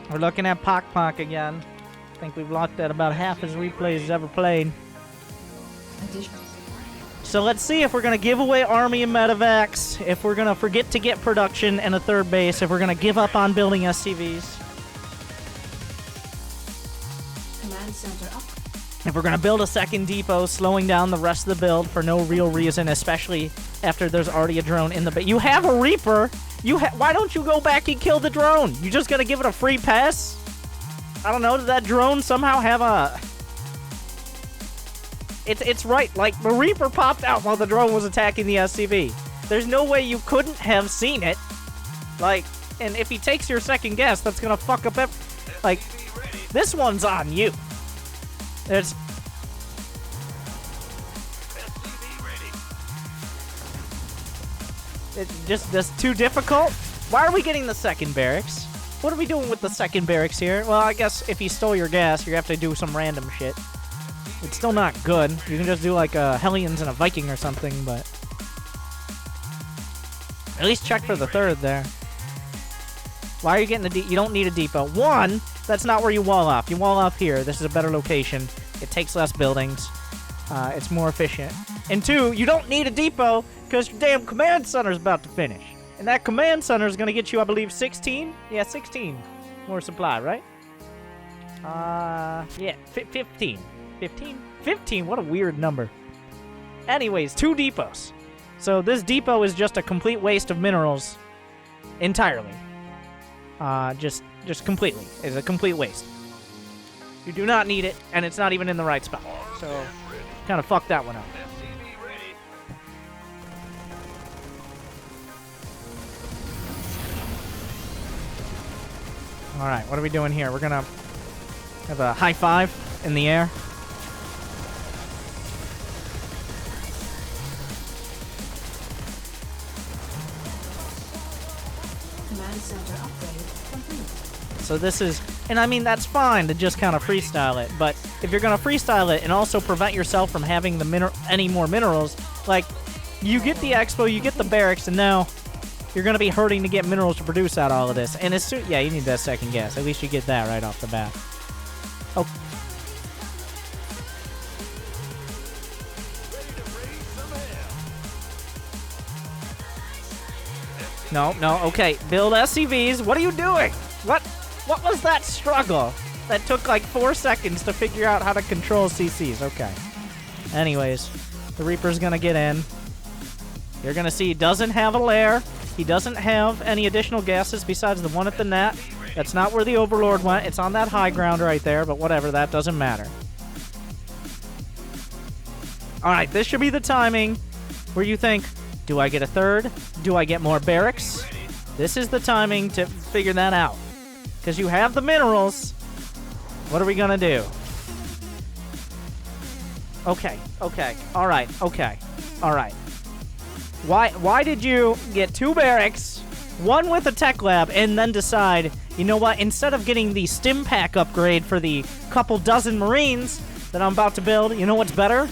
We're looking at Pock Pock again. I think we've locked at about half his replays ever played. So let's see if we're going to give away Army and Medevacs, if we're going to forget to get production and a third base, if we're going to give up on building SCVs. Command center up. If we're going to build a second depot, slowing down the rest of the build for no real reason, especially after there's already a drone in the base. You have a Reaper! Why don't you go back and kill the drone? You just going to give it a free pass? I don't know, does that drone somehow have a... It's right, like, the Reaper popped out while the drone was attacking the SCV. There's no way you couldn't have seen it. Like, and if he takes your second guess, that's gonna fuck up like, this one's on you. It's... It's just too difficult? Why are we getting the second barracks? What are we doing with the second barracks here? Well, I guess if he stole your gas, you have to do some random shit. It's still not good. You can just do like a Hellions and a Viking or something, but... At least check for the third there. Why are you getting the you don't need a depot. One, that's not where you wall off. You wall off here. This is a better location. It takes less buildings. It's more efficient. And two, you don't need a depot because your damn command center's about to finish. And that command center is going to get you, I believe, 16? Yeah, 16 more supply, right? Yeah, 15. 15? 15? What a weird number. Anyways, 2 depots. So this depot is just a complete waste of minerals. Entirely. Just completely. It's a complete waste. You do not need it, and it's not even in the right spot. So, kind of fuck that one up. Alright, what are we doing here? We're gonna have a high five in the air. Command center upgrade complete. So this is, and I mean, that's fine to just kind of freestyle it, but if you're gonna freestyle it and also prevent yourself from having any more minerals, like, you get the expo, you get the barracks, and now you're going to be hurting to get minerals to produce out all of this. And as soon... Yeah, you need that second gas. At least you get that right off the bat. Oh. No, okay. Build SCVs. What are you doing? What was that struggle? That took like 4 seconds to figure out how to control CCs. Okay. Anyways, the Reaper's going to get in. You're going to see he doesn't have a lair. He doesn't have any additional gases besides the one at the net. That's not where the Overlord went. It's on that high ground right there, but whatever, that doesn't matter. Alright, this should be the timing where you think, do I get a third? Do I get more barracks? This is the timing to figure that out. Because you have the minerals. What are we gonna do? Okay, alright. Why did you get 2 barracks, 1 with a tech lab, and then decide, you know what, instead of getting the stim pack upgrade for the couple dozen Marines that I'm about to build, you know what's better?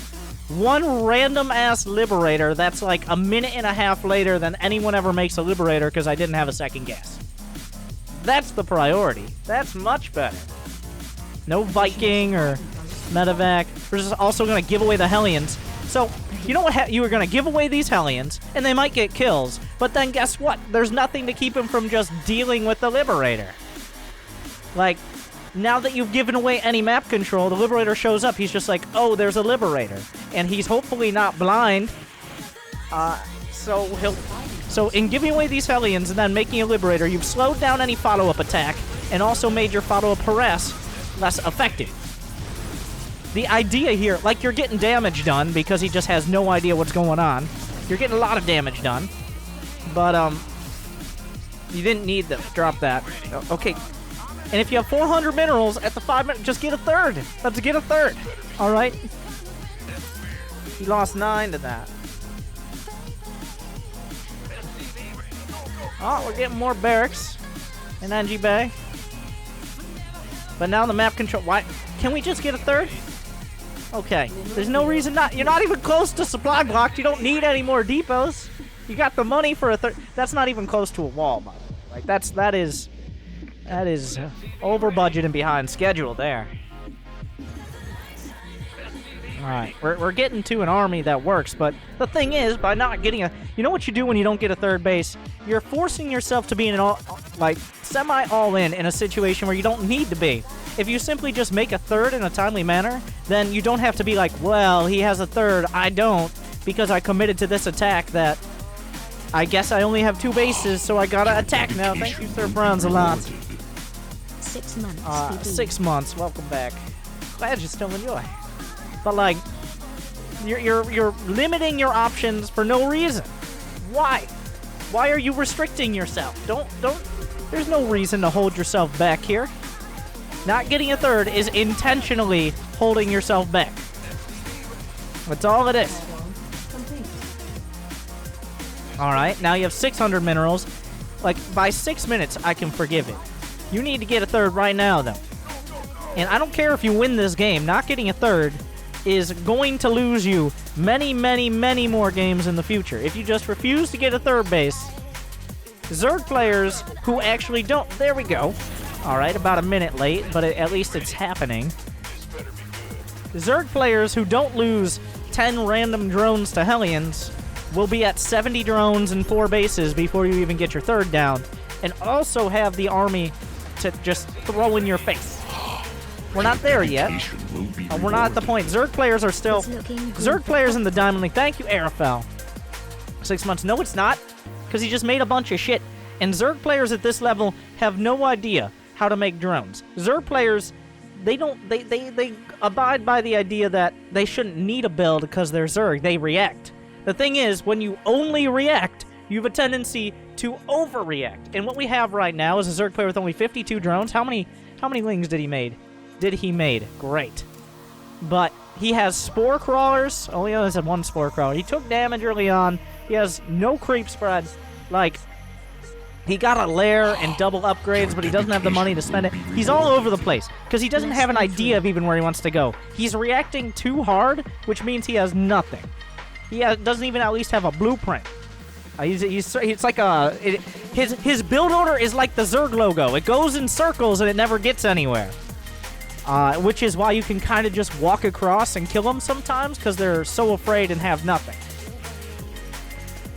1 random-ass Liberator that's like a minute and a half later than anyone ever makes a Liberator because I didn't have a second gas. That's the priority. That's much better. No Viking or Medevac. We're just also going to give away the Hellions. So, you know what? You were going to give away these Hellions, and they might get kills, but then guess what? There's nothing to keep him from just dealing with the Liberator. Like, now that you've given away any map control, the Liberator shows up. He's just like, oh, there's a Liberator. And he's hopefully not blind. So in giving away these Hellions and then making a Liberator, you've slowed down any follow-up attack, and also made your follow-up harass less effective. The idea here, like, you're getting damage done because he just has no idea what's going on. You're getting a lot of damage done. But, you didn't need to drop that. Okay. And if you have 400 minerals at the 5 minutes, just get a third. Let's get a third. Alright? He lost 9 to that. Oh, we're getting more barracks in NG Bay. But now the map control... Why? Can we just get a third? Okay. There's no reason not... You're not even close to supply blocked. You don't need any more depots. You got the money for a third... That's not even close to a wall, by the way. Like, that That is over budget and behind schedule there. Alright, we're getting to an army that works, but the thing is, by not getting a... You know what you do when you don't get a third base? You're forcing yourself to be in an semi-all-in in a situation where you don't need to be. If you simply just make a third in a timely manner, then you don't have to be like, well, he has a third, I don't, because I committed to this attack that I guess I only have 2 bases, so I gotta attack now. Thank you, Sir Browns, a lot. 6 months. 6 months. Welcome back. Glad you still enjoy. But like, you're limiting your options for no reason. Why? Why are you restricting yourself? Don't. There's no reason to hold yourself back here. Not getting a third is intentionally holding yourself back. That's all it is. All right, now you have 600 minerals. Like, by 6 minutes, I can forgive it. You need to get a third right now, though. And I don't care if you win this game. Not getting a third is going to lose you many, many, many more games in the future. If you just refuse to get a third base, Zerg players who actually don't... There we go. All right, about a minute late, but at least it's happening. Zerg players who don't lose 10 random drones to Hellions will be at 70 drones and 4 bases before you even get your third down, and also have the army to just throw in your face. We're not there yet. We're not at the point. Zerg players are still... Zerg players in the Diamond League. Thank you, Arafel. 6 months. No, it's not, because he just made a bunch of shit. And Zerg players at this level have no idea how to make drones. Zerg players, they abide by the idea that they shouldn't need a build because they're Zerg. They react. The thing is, when you only react, you have a tendency to overreact. And what we have right now is a Zerg player with only 52 drones. How many lings did he made? Great. But he has spore crawlers. Only has 1 spore crawler. He took damage early on. He has no creep spreads. Like, he got a lair and double upgrades, but he doesn't have the money to spend it. He's all over the place because he doesn't have an idea of even where he wants to go. He's reacting too hard, which means he has nothing. He doesn't even at least have a blueprint. It's like his build order is like the Zerg logo. It goes in circles and it never gets anywhere. Which is why you can kind of just walk across and kill them sometimes because they're so afraid and have nothing.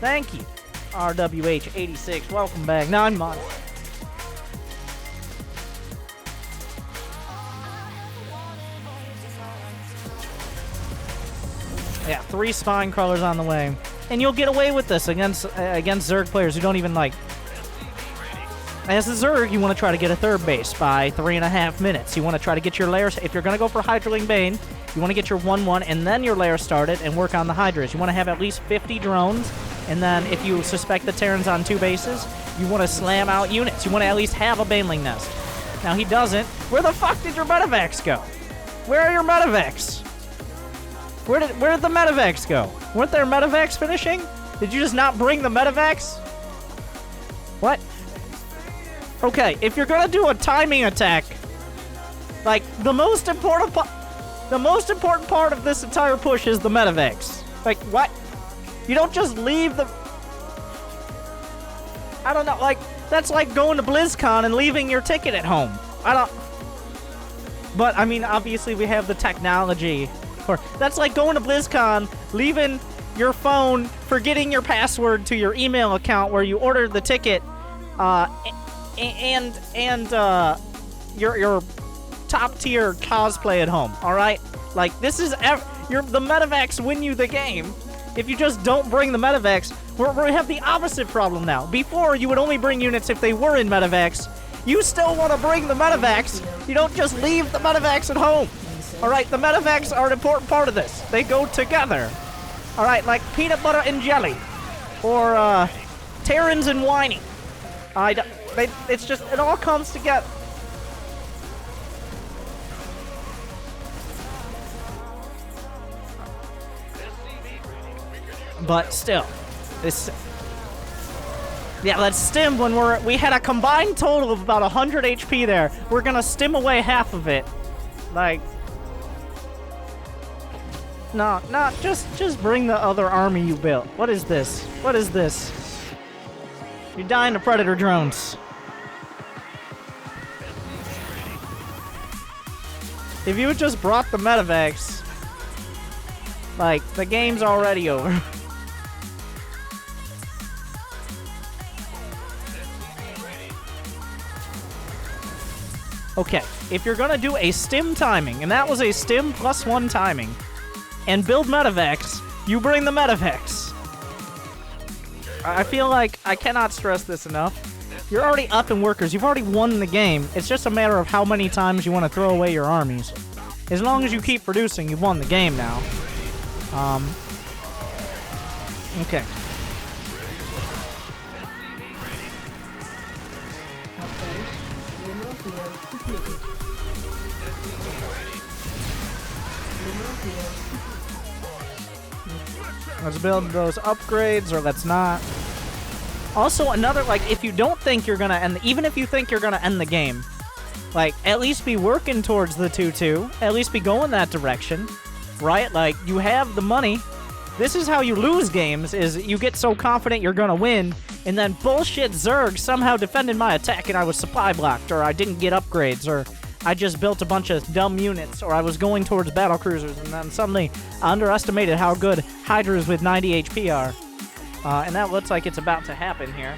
Thank you, RWH86. Welcome back. 9 months. Yeah, 3 spine crawlers on the way. And you'll get away with this against Zerg players who don't even like... As a Zerg, you want to try to get a third base by 3.5 minutes. You want to try to get your layers... If you're going to go for Hydraling Bane, you want to get your 1-1 and then your layer started and work on the Hydras. You want to have at least 50 drones, and then if you suspect the Terran's on 2 bases, you want to slam out units. You want to at least have a Baneling nest. Now, he doesn't. Where the fuck did your Medivacs go? Where are your Medivacs? Where did the Medivacs go? Weren't there Medivacs finishing? Did you just not bring the Medivacs? What? Okay, if you're gonna do a timing attack, like, the most important part of this entire push is the Medivacs. Like, what? You don't just leave the... I don't know, like, that's like going to BlizzCon and leaving your ticket at home. But, I mean, obviously we have the technology. That's like going to BlizzCon, leaving your phone, forgetting your password to your email account where you ordered the ticket, and your top tier cosplay at home. All right, like this is the Medivacs win you the game. If you just don't bring the Medivacs, we have the opposite problem now. Before you would only bring units if they were in Medivacs. You still want to bring the Medivacs. You don't just leave the Medivacs at home. Alright, the Medivacs are an important part of this. They go together. Alright, like peanut butter and jelly. Or, Terrans and whining. It's just, it all comes together. But still, this... Yeah, let's stim when we had a combined total of about 100 HP there. We're gonna stim away half of it. Like... No, just bring the other army you built. What is this? What is this? You're dying to Predator drones. If you had just brought the medevacs, like, the game's already over. Okay, if you're gonna do a stim timing, and that was a stim +1 timing, and build medevacs, you bring the medevacs. I feel like I cannot stress this enough. You're already up in workers. You've already won the game. It's just a matter of how many times you want to throw away your armies. As long as you keep producing, you've won the game now. Okay. Let's build those upgrades, or let's not. Also, another, like, if you don't think you're gonna end, even if you think you're gonna end the game, like, at least be working towards the 2-2. At least be going that direction, right? Like, you have the money. This is how you lose games, is you get so confident you're gonna win, and then bullshit Zerg somehow defended my attack and I was supply blocked, or I didn't get upgrades, or I just built a bunch of dumb units, or I was going towards battle cruisers, and then suddenly I underestimated how good Hydras with 90 HP are. And that looks like it's about to happen here.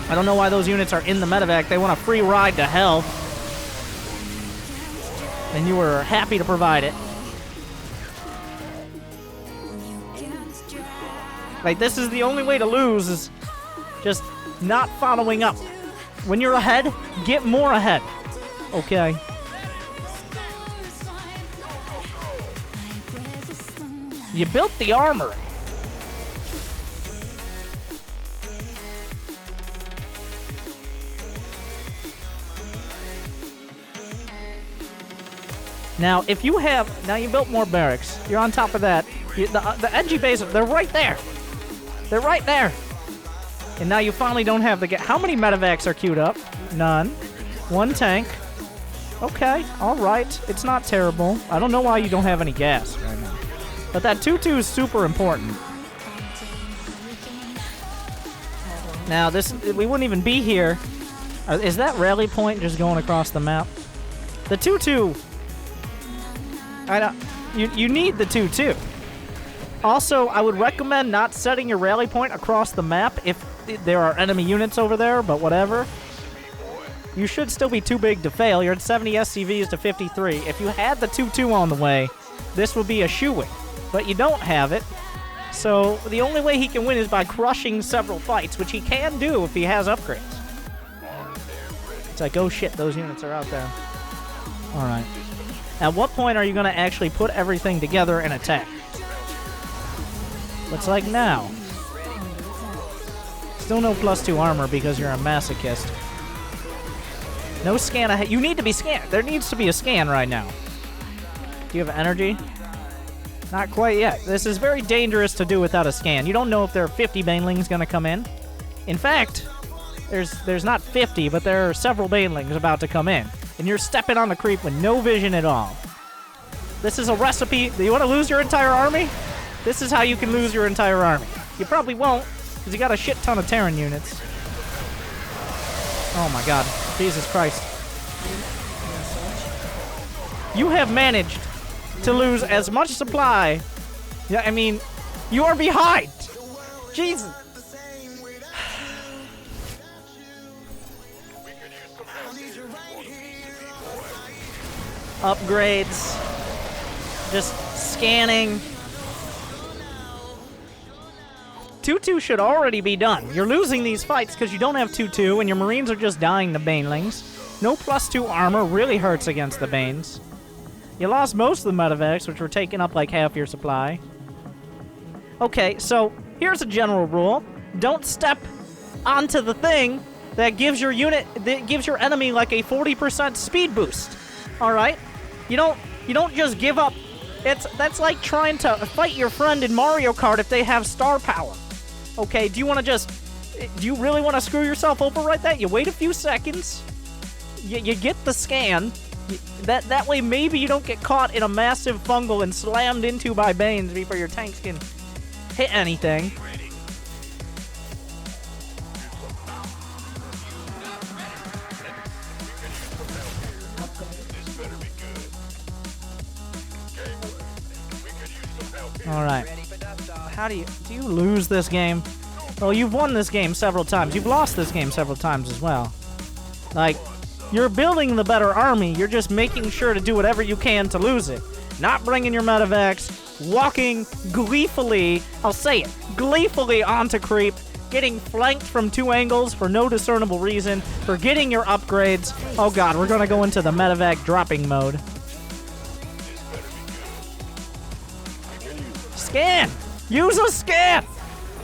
I don't know why those units are in the medevac. They want a free ride to hell. And you were happy to provide it. Like, this is the only way to lose, is just not following up. When you're ahead, get more ahead. Okay. You built the armor. Now, if you have... Now, you built more barracks. You're on top of that. The edgy bases, they're right there. They're right there. And now you finally don't have the... How many medevacs are queued up? None. One tank. Okay, alright. It's not terrible. I don't know why you don't have any gas right now. But that 2-2 is super important. Now, this... We wouldn't even be here. Is that rally point just going across the map? The 2-2... I don't... You need the 2-2. Also, I would recommend not setting your rally point across the map if there are enemy units over there, but whatever. You should still be too big to fail. You're at 70 SCVs to 53. If you had the 2-2 on the way, this would be a shoo-in. But you don't have it, so the only way he can win is by crushing several fights, which he can do if he has upgrades. It's like, oh shit, those units are out there. Alright. At what point are you going to actually put everything together and attack? Looks like now. Still no +2 armor because you're a masochist. No scan ahead. You need to be scanned. There needs to be a scan right now. Do you have energy? Not quite yet. This is very dangerous to do without a scan. You don't know if there are 50 banelings going to come in. In fact, there's not 50, but there are several banelings about to come in. And you're stepping on the creep with no vision at all. This is a recipe. Do you want to lose your entire army? This is how you can lose your entire army. You probably won't, because you got a shit ton of Terran units. Oh my god. Jesus Christ. You have managed to lose as much supply. Yeah, I mean, you are behind. Jesus. Upgrades. Just scanning. 2-2 should already be done. You're losing these fights because you don't have 2-2, and your Marines are just dying to Banelings. No +2 armor really hurts against the Banes. You lost most of the medevacs, which were taking up like half your supply. Okay, so here's a general rule. Don't step onto the thing that gives your unit, that gives your enemy like a 40% speed boost. Alright? You don't just give up. That's like trying to fight your friend in Mario Kart if they have star power. Okay, do you really want to screw yourself over right there? You wait a few seconds, you get the scan, that way maybe you don't get caught in a massive fungal and slammed into by Banes before your tanks can hit anything. Alright. How do you lose this game? Well, you've won this game several times. You've lost this game several times as well. Like, you're building the better army. You're just making sure to do whatever you can to lose it. Not bringing your medevacs, walking gleefully, I'll say it, gleefully onto creep, getting flanked from 2 angles for no discernible reason, forgetting your upgrades. Oh god, we're gonna go into the medevac dropping mode. Scan! Use a scan!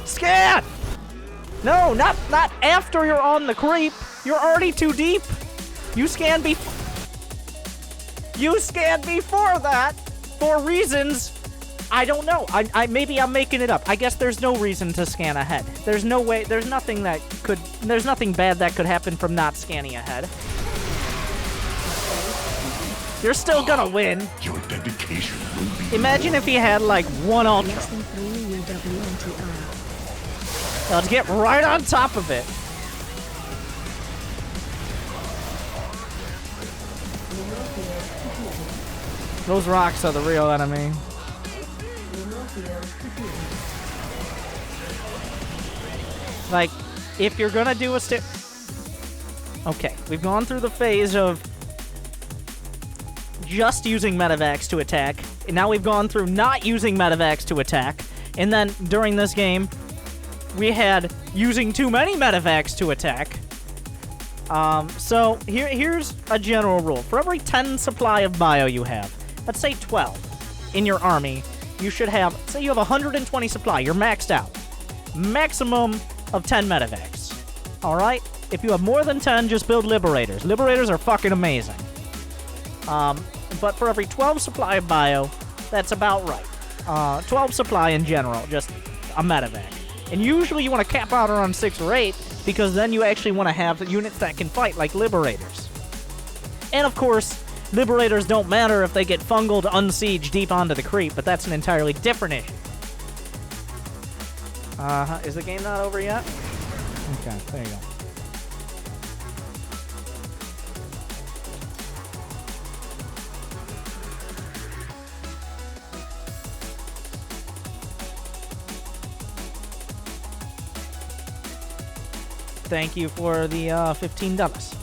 Scan! No, not after you're on the creep. You're already too deep. You scan before that for reasons I don't know. Maybe I'm making it up. I guess there's no reason to scan ahead. There's no way. There's nothing bad that could happen from not scanning ahead. You're still gonna win. Your dedication will be. Imagine if he had like 1 ultra. Less than 3 UWNTR. Let's get right on top of it. Those rocks are the real enemy. Like, if you're gonna do a okay, we've gone through the phase of just using medevacs to attack, and now we've gone through not using medevacs to attack, and then during this game, we had using too many medevacs to attack. So here's a general rule. For every 10 supply of bio you have, let's say 12 in your army, you should have, say you have 120 supply, you're maxed out. Maximum of 10 medevacs. Alright? If you have more than 10, just build Liberators. Liberators are fucking amazing. But for every 12 supply of bio, that's about right. 12 supply in general, just a medevac. And usually you want to cap out around 6 or 8, because then you actually want to have units that can fight, like Liberators. And of course, Liberators don't matter if they get fungled unsieged deep onto the creep, but that's an entirely different issue. Is the game not over yet? Okay, there you go. Thank you for the $15.